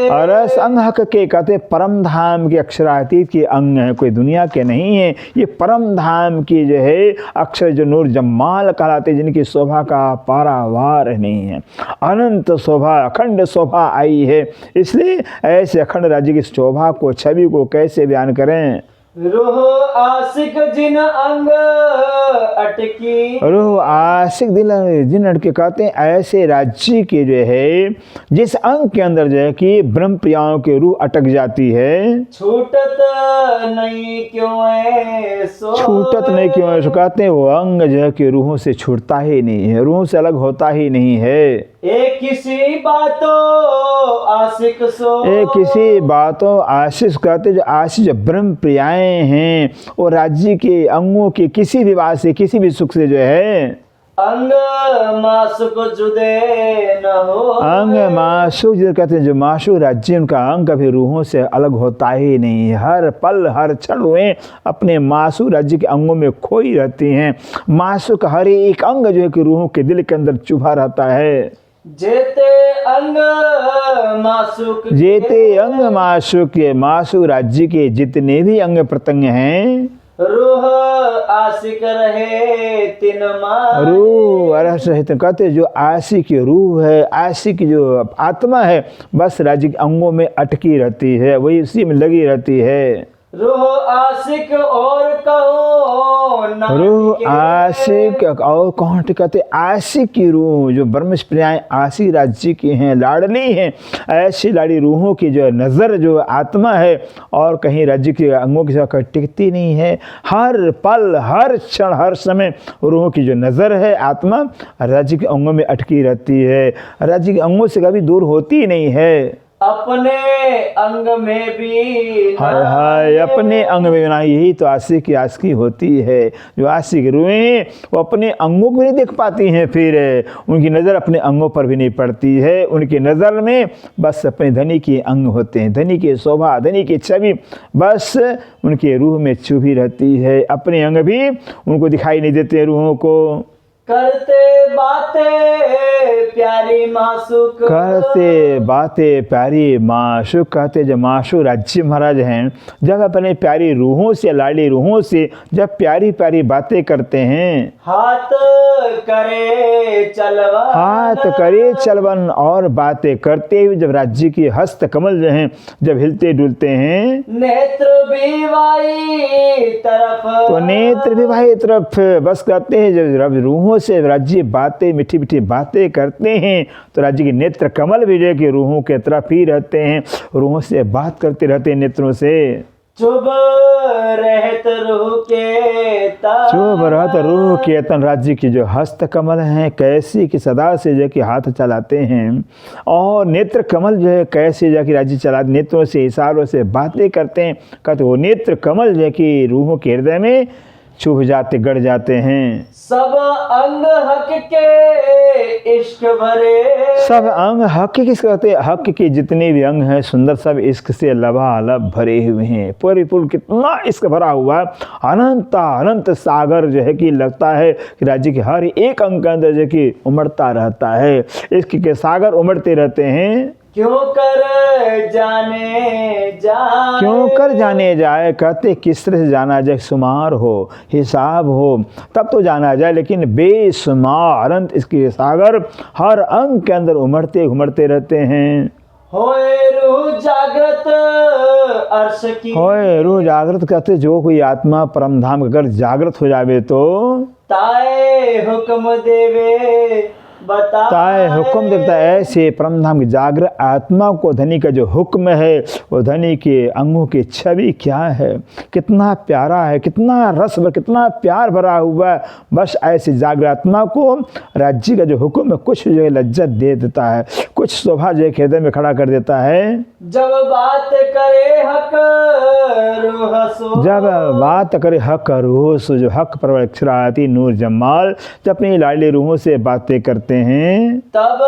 अरस अंग हक के कहते परम धाम के अक्षरातीत के अंग हैं, कोई दुनिया के नहीं है, ये परम धाम की जो है अक्षर जो नूर जमाल कहलाते, जिनकी शोभा का पारावार नहीं है, अनंत शोभा अखंड शोभा आई है। इसलिए ऐसे अखंड राज्य की शोभा को छवि को कैसे बयान करें। रूह आशिक जिन अंग अटकी, रूह आशिक दिल जिन अटके कहते हैं ऐसे राज्य के जो है जिस अंग के अंदर जो है कि ब्रह्म प्रियाओं की रूह अटक जाती है। छूटत नहीं क्यों है सो, छूटत नहीं क्यों है, कहते हैं वो अंग जो है कि रूहों से छूटता ही नहीं है, रूहों से अलग होता ही नहीं है। एक किसी बातों आशिक सो, एक किसी बातों आशीष कहते जो आशीष जो ब्रह्म प्रियाएं हैं वो राज्य के अंगों के किसी भी बात से किसी भी सुख से जो है अंग मासुक जुदे न हो, अंग माशु जो कहते हैं जो माशु राज्य उनका अंग कभी रूहों से अलग होता ही नहीं है, हर पल हर क्षण रूहें अपने माशु राज्य के अंगों में खोई रहती हैं। माशु का हर एक अंग जो है कि रूहों के दिल के अंदर चुभा रहता है। जेते अंग मासुक, जेते अंग माशु के माशु राज्य के जितने भी अंग प्रत्यंग हैं, रूह आशिक रहे तिन मा, रूह अरस रहित कहते जो आशिक की रूह है, आशिक की जो आत्मा है बस राज्य के अंगों में अटकी रहती है, वही उसी में लगी रहती है। रूह आशिक और कहो ना, रूह आशिक और कौन कहते आशिक की रूह जो ब्रह्म प्रियाएं आशिक राज्य की हैं, लाडली हैं, ऐसी लाड़ी रूहों की जो नज़र जो आत्मा है और कहीं राज्य के अंगों की जगह टिकती नहीं है। हर पल हर क्षण हर समय रूहों की जो नज़र है आत्मा राज्य के अंगों में अटकी रहती है, राज्य के अंगों से कभी दूर होती नहीं है। अपने अंग में भी हाय हाय अपने अंग में ना, यही तो आशिक की आशिकी होती है। जो आशिक रूहें वो अपने अंगों को नहीं देख पाती हैं, फिर उनकी नज़र अपने अंगों पर भी नहीं पड़ती है, उनकी नज़र में बस अपने धनी के अंग होते हैं, धनी की शोभा धनी की छवि बस उनके रूह में चुभी रहती है, अपने अंग भी उनको दिखाई नहीं देते रूहों को। करते बातें प्यारी मासूक, करते बातें प्यारी माशूक कहते जब माशूक राज्य महाराज हैं जब अपने प्यारी रूहों से लाडी रूहों से जब प्यारी प्यारी बातें करते हैं, हाथ करे चलवन, हाथ करे चलवन और बातें करते हुए जब राज्य की हस्त कमल जो हैं जब हिलते डुलते हैं, नेत्र भी वाई तरफ, तो नेत्र भी भाई तरफ बस कहते हैं जब रूहों से राज्य बातें मीठी मीठी बातें करते हैं तो राज्य के नेत्र कमल भी जो कि रूहों के तरफ ही रहते हैं, रूहों से बात करते रहते हैं नेत्रों से। चुभ रहत रूह के तन, चुभ रहत रूह के तन राज्य की जो हस्त कमल हैं कैसी कि सदा से जो कि हाथ चलाते हैं और नेत्र कमल जो है कैसे जो कि राज्य चला नेत्रों से इशारों से बातें करते हैं, कहते वो नेत्र कमल जो कि रूहों के हृदय में चुभ जाते गड़ जाते हैं। सब अंग हक के इश्क भरे, सब अंग हक किस कहते हक के जितने भी अंग हैं सुंदर सब इश्क से लबालब भरे हुए हैं, परिपूर्ण कितना इश्क भरा हुआ अनंत अनंत सागर जो है कि लगता है कि राज्य के हर एक अंग के अंदर जो कि उमड़ता रहता है, इश्क के सागर उमड़ते रहते हैं। क्यों कर जाने जाए, क्यों कर जाने जाए कहते किस तरह से जाना जाए, शुमार हो हिसाब हो तब तो जाना जाए, लेकिन बेशुमार अनंत इसके सागर हर अंग के अंदर उमड़ते घुमड़ते रहते हैं। होए रूह जागृत अर्श की होए रूह जागृत कहते जो कोई आत्मा परम धाम अगर जागृत हो जावे तो ताए हुक्म देवे बता ताए हुक्म देता है। ऐसे परम धाम की जागृत आत्मा को धनी का जो हुक्म है वो धनी के अंगों की छवि क्या है, कितना प्यारा है, कितना रस भर, कितना प्यार भरा हुआ है। बस ऐसी जागृत आत्मा को राज्य का जो हुक्म है कुछ जो है लज्जत दे देता है, कुछ शोभा जो है हृदय में खड़ा कर देता है। जब बात करे हक रूह सो जब बात करे हक रूह सो जो हक परवर अक्षराती नूर जमाल जब अपनी लाडली रूहों से बातें करते हैं तब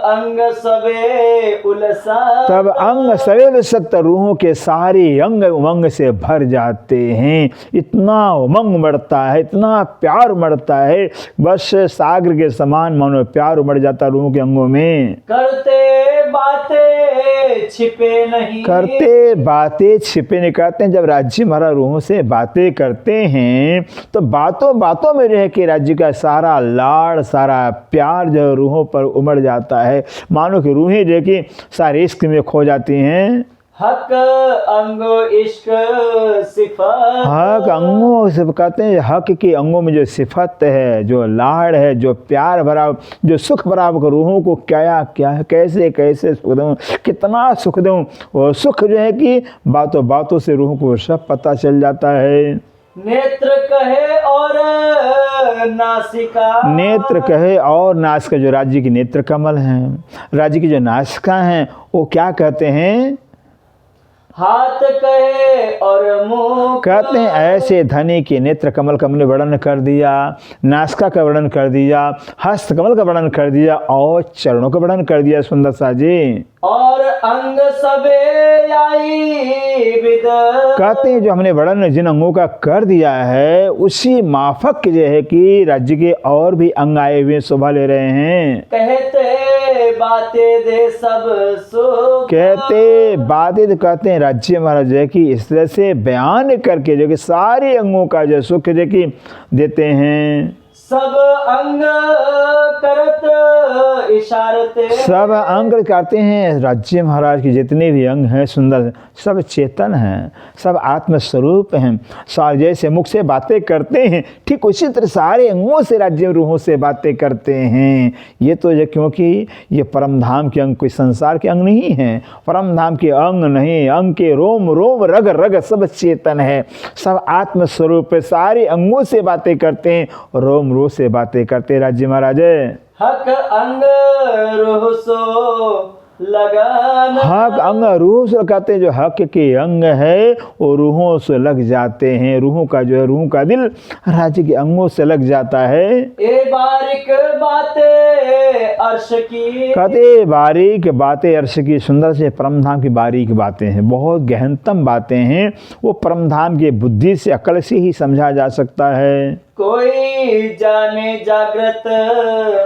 अंग सबे उलसा तब अंग सवेल सत्त रूहों के सारे अंग उमंग से भर जाते हैं। इतना उमंग उमड़ता है, इतना प्यार उमड़ता है, बस सागर के समान मानो प्यार उमड़ जाता रूहों के अंगों में। करते बातें छिपे नहीं करते बातें छिपे नहीं कहते हैं। जब राज्य महाराज रूहों से बातें करते हैं तो बातों बातों में रह के राज्य का सारा लाड़ सारा प्यार जो रूहों पर उमड़ जाता है, मानो कि रूहें जो कि सारे इश्क में खो जाती हैं। हक अंगो इश्क सिफत हक अंगों से कहते हैं हक के अंगों में जो सिफत है, जो लाड़ है, जो प्यार भरा, जो सुख भरा रूहों को क्या क्या है, कैसे कैसे सुख दूँ, कितना सुख दूँ। वो सुख जो है कि बातों बातों से रूहों को सब पता चल जाता है। नेत्र कहे और नासिका नेत्र कहे और नासिका जो राज्य की नेत्र कमल हैं, राज्य की जो नासिका हैं वो क्या कहते हैं। हाथ कहे और मुंह कहते हैं ऐसे धनी के नेत्र कमल का हमने वर्णन कर दिया, नासिका का वर्णन कर दिया, हस्त कमल का वर्णन कर दिया और चरणों का वर्णन कर दिया। सुंदर सा जी और अंग सबे आई विद कहते हैं जो हमने वर्णन जिन अंगों का कर दिया है उसी माफक जो है कि राज्य के और भी अंग आए हुए शोभा ले रहे हैं। कहते बातें दे सब सुख कहते बातें तो कहते हैं राज्य महाराज है कि इस तरह से बयान करके जो कि सारे अंगों का जो सुख जो कि देते हैं। सब अंग करत इशारते सब अंग करते हैं राज्य महाराज के जितने भी अंग हैं सुंदर सब चेतन हैं, सब आत्मस्वरूप हैं। सारे जैसे मुख से बातें करते हैं ठीक उसी तरह सारे अंगों से राज्य रूहों से बातें करते हैं। ये तो ये क्योंकि ये परम धाम के अंग कोई संसार के अंग नहीं हैं, परम धाम के अंग नहीं, अंग के रोम रोम रग रग सब चेतन है, सब आत्मस्वरूप है। सारे अंगों से बातें करते हैं, रोम रोम से बातें करते राज्य महाराज। हक अंग रूह सो लगान हक अंग रूह से कहते हैं जो हक के अंग है वो रूहों से लग जाते हैं। रूहों का जो है रूहों का दिल राज्य के अंगों से लग जाता है। ए बारीक बातें अर्श की कहते बारीक बातें अर्श की सुंदर से परम धाम की बारीक बातें हैं, बहुत गहनतम बातें हैं। वो परम धाम की बुद्धि से अकल से ही समझा जा सकता है। कोई जाने जागृत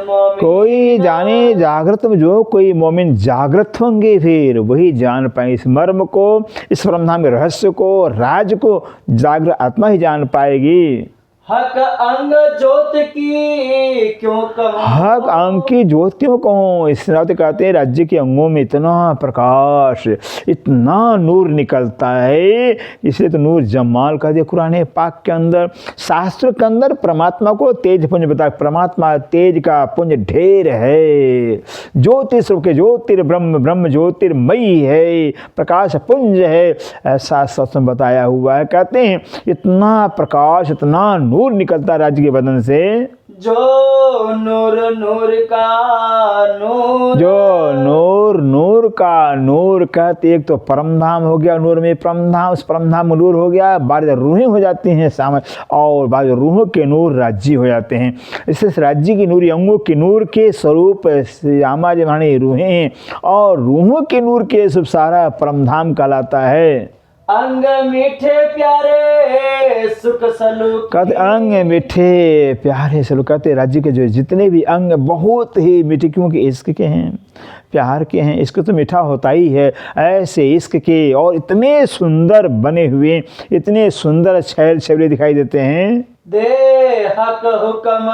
मोमिन कोई जाने जागृत में जो कोई मोमिन जागृत होंगे फिर वही जान पाए इस मर्म को, इस परमधाम के रहस्य को, राज को जागृत आत्मा ही जान पाएगी। हक अंग ज्योत की क्यों कहूं हक अंग की ज्योत क्यों कहूँ। इस नाते कहते हैं राज्य के अंगों में इतना प्रकाश, इतना नूर निकलता है, इसलिए तो नूर जमाल कह दिया कुरान पाक के अंदर। शास्त्र के अंदर परमात्मा को तेज पुंज बताया, परमात्मा तेज का पुंज ढेर है। ज्योति स्वरूप के ज्योतिर ब्रह्म, ब्रह्म ज्योतिर्मयी है, प्रकाश पुंज है, ऐसा सत्संग बताया हुआ है। कहते हैं इतना प्रकाश इतना नूर निकलता राज्य के बदन से। जो नूर नूर का नूर जो नूर नूर का नूर कहते एक तो परमधाम हो गया, नूर में परमधाम, उस परमधाम में नूर हो गया, बारह रूहें हो जाती हैं सामने और बारह रूहों के नूर राज्य हो जाते हैं। इससे राज्य की नूरी अंगों के नूर के स्वरूप श्यामा जमानी रूहें हैं और रूहों के नूर के सब सारा परमधाम कहलाता है। अंग मीठे प्यारे सुख सलूक कहते अंग मीठे प्यारे सलूक कहते राज्य के जो जितने भी अंग बहुत ही मीठे क्योंकि इश्क के हैं, प्यार के हैं, इश्क तो मीठा होता ही है। ऐसे इश्क के और इतने सुंदर बने हुए, इतने सुंदर छैल छबीले दिखाई देते हैं। दे हक हुक्म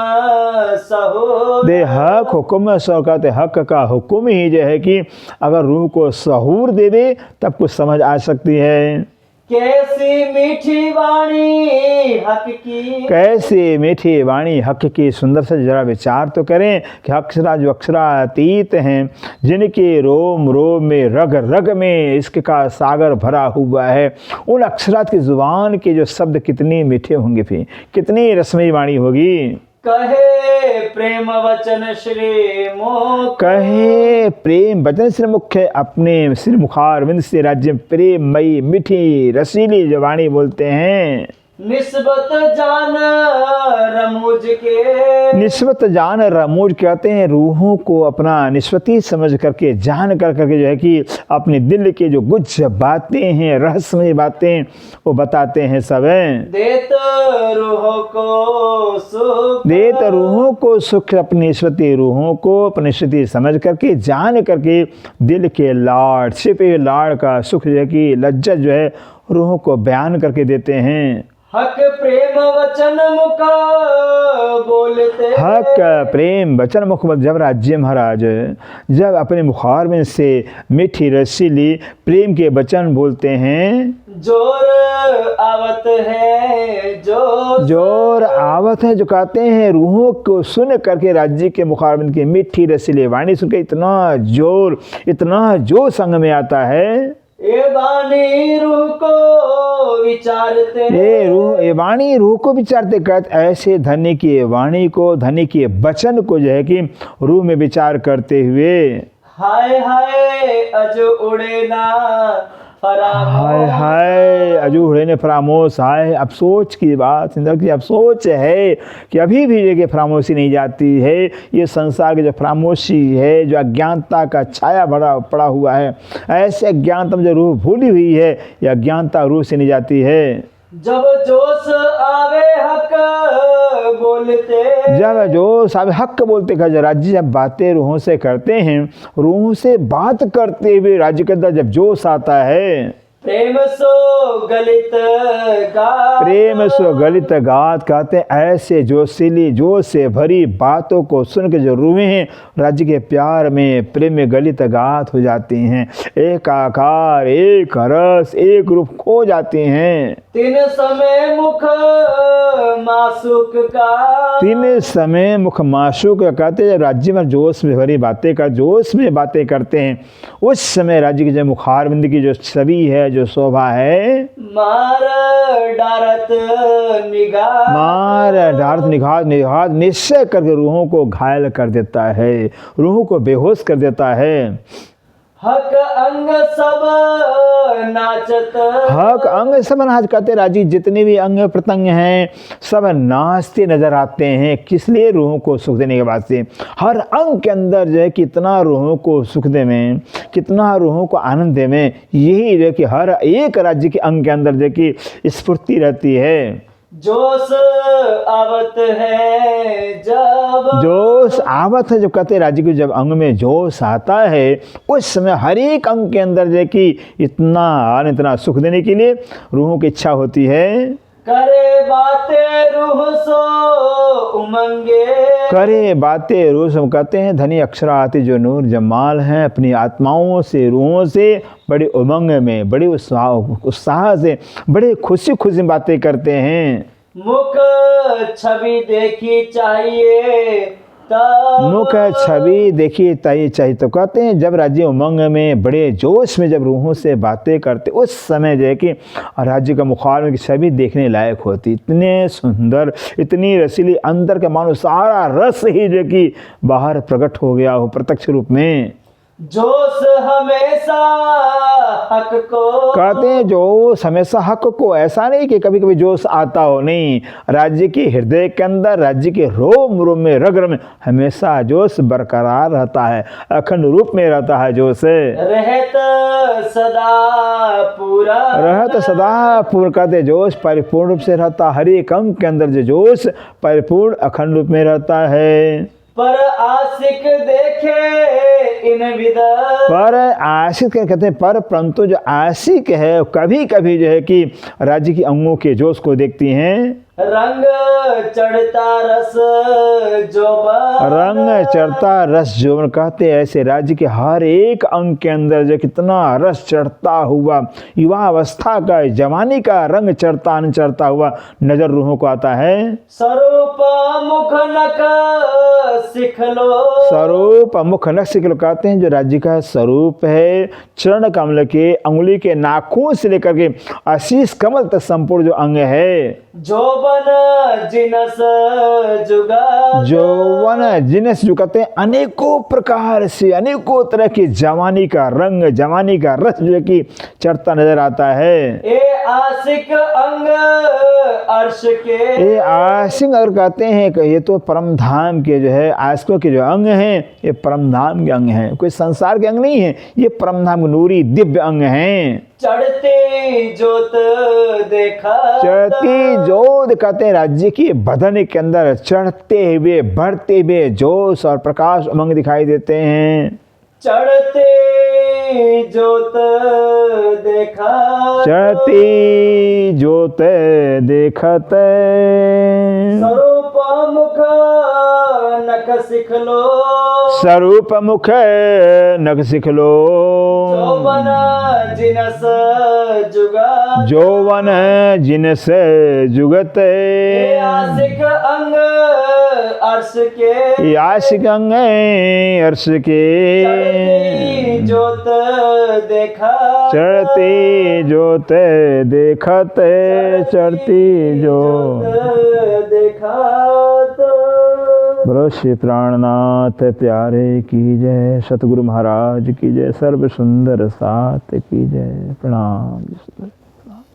सहूर, दे हक हुक्म सहूर, कहते हक का हुक्म ही जो है कि अगर रूह को सहूर दे दे तब कुछ समझ आ सकती है। कैसी मीठी वाणी हक की, कैसे मीठी वाणी हक की, सुंदर से जरा विचार तो करें कि अक्षरा जो अक्षरातीत हैं, जिनके रोम रोम में रग रग में इश्क का सागर भरा हुआ है, उन अक्षरात की जुबान के जो शब्द कितने मीठे होंगे, फिर कितनी रसमयी वाणी होगी। कहे प्रेम वचन श्री मुख, कहे प्रेम वचन श्री मुख, अपने श्री मुखारविंद से राज्य प्रेममयी मीठी रसीली जो वाणी बोलते हैं। निस्बत जान रमूज के, निस्बत जान रमूज कहते हैं रूहों को अपना निस्बती समझ करके, जान कर करके जो है कि अपने दिल के जो गुच्छ बातें हैं, रहस्यमय बातें वो बताते हैं सब। देत रूहों को सुख, देत रूहों को सुख, अपनी निस्बती रूहों को अपनी निस्बती समझ करके, जान करके दिल के लाड़, छिपे लाड़ का सुख जो है कि लज्जत जो है रूहों को बयान करके देते हैं। हक प्रेम वचन मुख बोलते, हक प्रेम वचन मुख, जब राज्य महाराज जब अपने मुखार में से मीठी रसीली प्रेम के वचन बोलते हैं, जोर आवत है जोर आवत है, जो कहते हैं रूहों को सुन करके राज्य के मुखारबिंद की मीठी रसीली वाणी सुन के इतना जोर संग में आता है। ये वाणी रूह को विचारते, ये वाणी रूह को विचारते, कहते ऐसे धन्य की वाणी को, धन्य के वचन को जो है कि रूह में विचार करते हुए, हाय हाय अज उड़े ना फरामोश, हाय हाय अजू उड़े ने फरामोश, हाय अफसोस की बात, सुंदर की अफसोस है कि अभी भी जगह फरामोशी नहीं जाती है। ये संसार की जो फरामोशी है, जो अज्ञानता का छाया भरा पड़ा हुआ है, ऐसे अज्ञानता में जो रूह भूली हुई है, यह अज्ञानता रूह से नहीं जाती है। जब जोश आवे हक बोलते, जब जोश आवे हक बोलते, राज्य जब बातें रूहों से करते हैं, रूहों से बात करते हुए राज्य के अंदर जब जोश आता है, प्रेम सो गलित गात, प्रेम सो गलित गात, कहते ऐसे जोशीली जोश से भरी बातों को सुन के जो रूहें हैं राज्य के प्यार में प्रेम में गलित गात हो जाती हैं, एक आकार एक रस एक रूप खो जाती हैं। तीन समय मुख मासूक का, तीन समय मुख मासूक, कहते जब राज्य में जोश में भरी बातें कर, जोश में बातें करते हैं, उस समय राज्य की जो मुखारबिंद की जो छवि है, जो शोभा है, मार डारत निगाह, मार डारत निगाह निश्चय करके रूहों को घायल कर देता है, रूहों को बेहोश कर देता है। हक अंग सब नाचत, हक अंग सब नाच, कहते राजी जितने भी अंग प्रत्यंग हैं सब नाचते नजर आते हैं। किस लिए? रूहों को सुख देने के वास्ते। हर अंग के अंदर जो है कितना रूहों को सुख दे में, कितना रूहों को आनंद दे में, यही जो है कि हर एक राज्य के अंग के अंदर जो है कि स्फूर्ति रहती है। जोश आवत है जब, जोश आवत है, जो कहते राज्य के जब अंग में जोश आता है उस समय हर एक अंग के अंदर जो कि इतना सुख देने के लिए रूहों की इच्छा होती है। करे बातें रूह सो उमंगे, करे बातें रूह से, कहते हैं धनी अक्षराती जो नूर जमाल हैं अपनी आत्माओं से रूहों से बड़े उमंग में, बड़े उत्साह से, बड़े खुशी खुशी बातें करते हैं। मुख छवि देखी चाहिए तब, मुख छवि देखी तय चाहिए, तो कहते हैं जब राज्य उमंग में बड़े जोश में जब रूहों से बातें करते उस समय जो है कि राज्य का मुखार में छवि देखने लायक होती, इतने सुंदर, इतनी रसीली, अंदर का मानो सारा रस ही जो कि बाहर प्रकट हो गया हो प्रत्यक्ष रूप में। जोश हमेशा हक को, कहते हैं जोश हमेशा हक को, ऐसा नहीं कि कभी कभी जोश आता हो, नहीं, राज्य के हृदय के अंदर, राज्य के रोम रोम में, रग रग में हमेशा जोश बरकरार रहता है, अखंड रूप में रहता है जोश। रहत सदा पूरा, रहत सदा पूर्ण, कहते जोश परिपूर्ण रूप से रहता, हर एक अंग के अंदर जो जोश परिपूर्ण अखंड रूप में रहता है। पर आशिक देखे इन विद। पर आशिक कहते हैं पर, परंतु जो आशिक है कभी कभी जो है कि राज्य की अंगों के जोश को देखती हैं। रंग चढ़ता रस जोबन। रंग चढ़ता रस जोबन कहते हैं ऐसे राज्य के हर एक अंग के अंदर जो कितना रस चढ़ता हुआ युवा अवस्था का जवानी का रंग चढ़ता न चढ़ता हुआ नजर रूहों को आता है। स्वरूप मुख नक सिख लो। स्वरूप मुख नक सिख लो कहते हैं जो राज्य का स्वरूप है चरण कमल के अंगुली के नाखून से लेकर के आशीष कमल तक संपूर्ण जो अंग है। जोबन जिनस जुगा। जौवन जिनस जो कहते हैं अनेकों प्रकार से अनेकों तरह की जवानी का रंग जवानी का रस जो है कि चढ़ता नजर आता है। ए आशिक अंग अर्श के। ये आशिक अगर कहते हैं कि ये तो परम धाम के जो है आशिकों के जो अंग हैं ये परम धाम के अंग हैं, कोई संसार के अंग नहीं है, ये परम धाम के नूरी दिव्य अंग हैं। चढ़ती जोत देखा। चढ़ती जोत कहते हैं राज्य की बदन के अंदर चढ़ते हुए बढ़ते हुए जोश और प्रकाश उमंग दिखाई देते हैं। चढ़ते जोत देखा। चढ़ती जोत देखत स्वरूप मुख नख सिख लो। स्वरूप मुख नख सिख लो। जोबन जिनस जुगा। जौवन जिनस जुगत ए आशिक अंग अर्श के। आशिक अंग अर्श के। चढ़ती जोत देखा। चढ़ती जोत देखत चढ़ती जोत। देखा तो। बोलो श्री प्राणनाथ प्यारे की जय, सतगुरु महाराज की जय, सर्व सुंदर साथ की जय। प्रणाम।